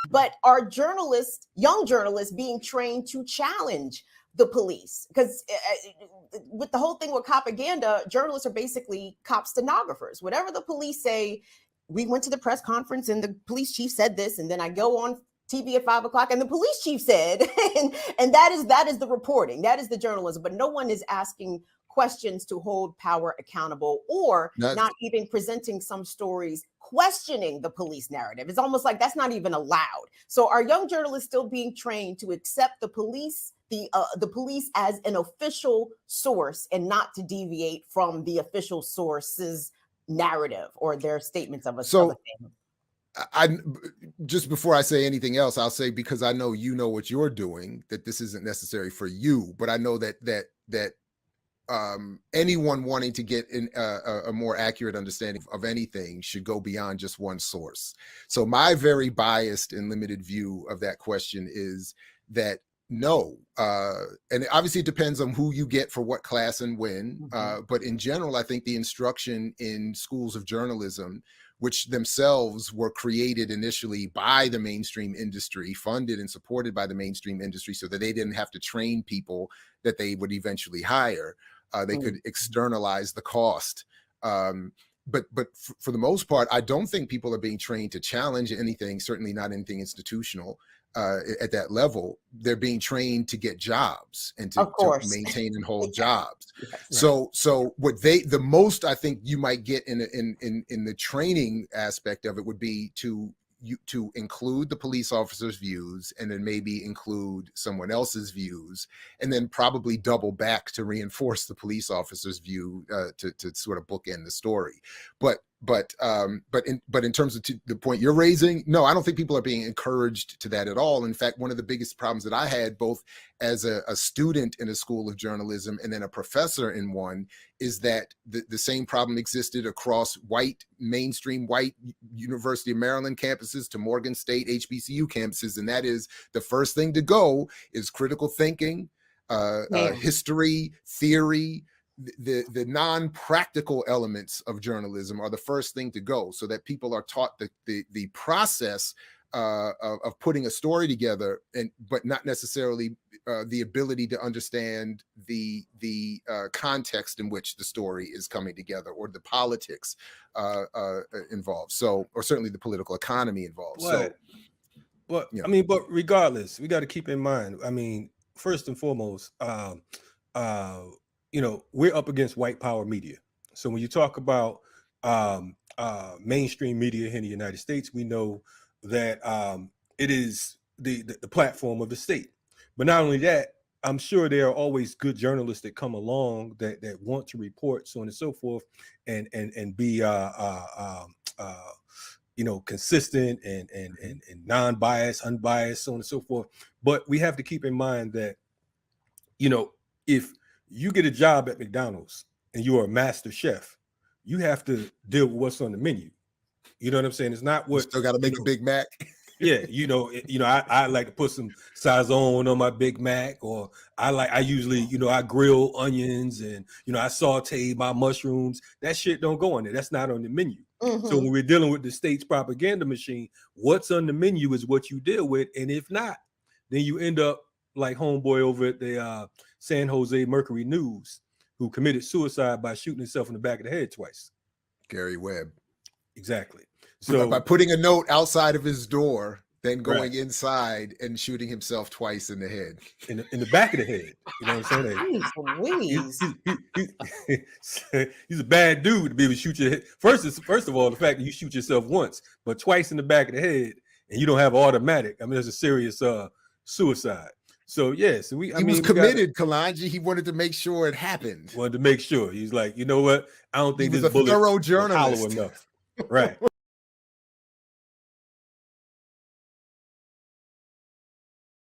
But are journalists, young journalists, being trained to challenge the police? Because with the whole thing with propaganda, journalists are basically cop stenographers. Whatever the police say, we went to the press conference and the police chief said this, and then I go on TV at 5 o'clock and the police chief said, and that is the reporting, that is the journalism. But no one is asking questions to hold power accountable, or not even presenting some stories questioning the police narrative. It's almost like that's not even allowed. So are young journalists still being trained to accept the police, the police as an official source, and not to deviate from the official source's narrative or their statements of a thing? I just, before I say anything else, I'll say, because I know you know what you're doing, that this isn't necessary for you, but I know that anyone wanting to get in a more accurate understanding of anything should go beyond just one source. So my very biased and limited view of that question is that no, and obviously it depends on who you get for what class and when, but in general, I think the instruction in schools of journalism, which themselves were created initially by the mainstream industry, funded and supported by the mainstream industry, so that they didn't have to train people that they would eventually hire. They could externalize the cost. But for the most part, I don't think people are being trained to challenge anything, certainly not anything institutional at that level. They're being trained to get jobs and to maintain and hold jobs. Right. So what the most I think you might get in the training aspect of it would be to include the police officer's views, and then maybe include someone else's views, and then probably double back to reinforce the police officer's view to sort of bookend the story. But in terms of the point you're raising, no, I don't think people are being encouraged to that at all. In fact, one of the biggest problems that I had, both as a student in a school of journalism and then a professor in one, is that the same problem existed across mainstream white University of Maryland campuses to Morgan State HBCU campuses. And that is, the first thing to go is critical thinking, history, theory. The non-practical elements of journalism are the first thing to go, so that people are taught the process of putting a story together, but not necessarily the ability to understand the context in which the story is coming together, or the politics involved. So, or certainly the political economy involved. But I mean, but regardless, we got to keep in mind, I mean, first and foremost, we're up against white power media. So when you talk about mainstream media here in the United States, we know that it is the platform of the state. But not only that, I'm sure there are always good journalists that come along that want to report, so on and so forth, and be consistent and non-biased, unbiased, so on and so forth. But we have to keep in mind that, if you get a job at McDonald's and you are a master chef, you have to deal with what's on the menu. You know what I'm saying? It's not what you still got to make a Big Mac. Yeah, I like to put some Sazon on my Big Mac, or I usually, I grill onions and I saute my mushrooms. That shit don't go on there. That's not on the menu. So when we're dealing with the state's propaganda machine, what's on the menu is what you deal with, and if not, then you end up like homeboy over at the San Jose Mercury News, who committed suicide by shooting himself in the back of the head twice. Gary Webb. Exactly. So by putting a note outside of his door, then going inside and shooting himself twice in the head. In the back of the head. You know what I'm saying? He's a bad dude to be able to shoot your head. First of all, the fact that you shoot yourself once, but twice in the back of the head, and you don't have automatic. I mean, there's a serious suicide. So yes, he was committed, Kalonji. He wanted to make sure it happened. Wanted to make sure. He's like, you know what? I don't think this bullet thorough is journalist hollow enough. Right.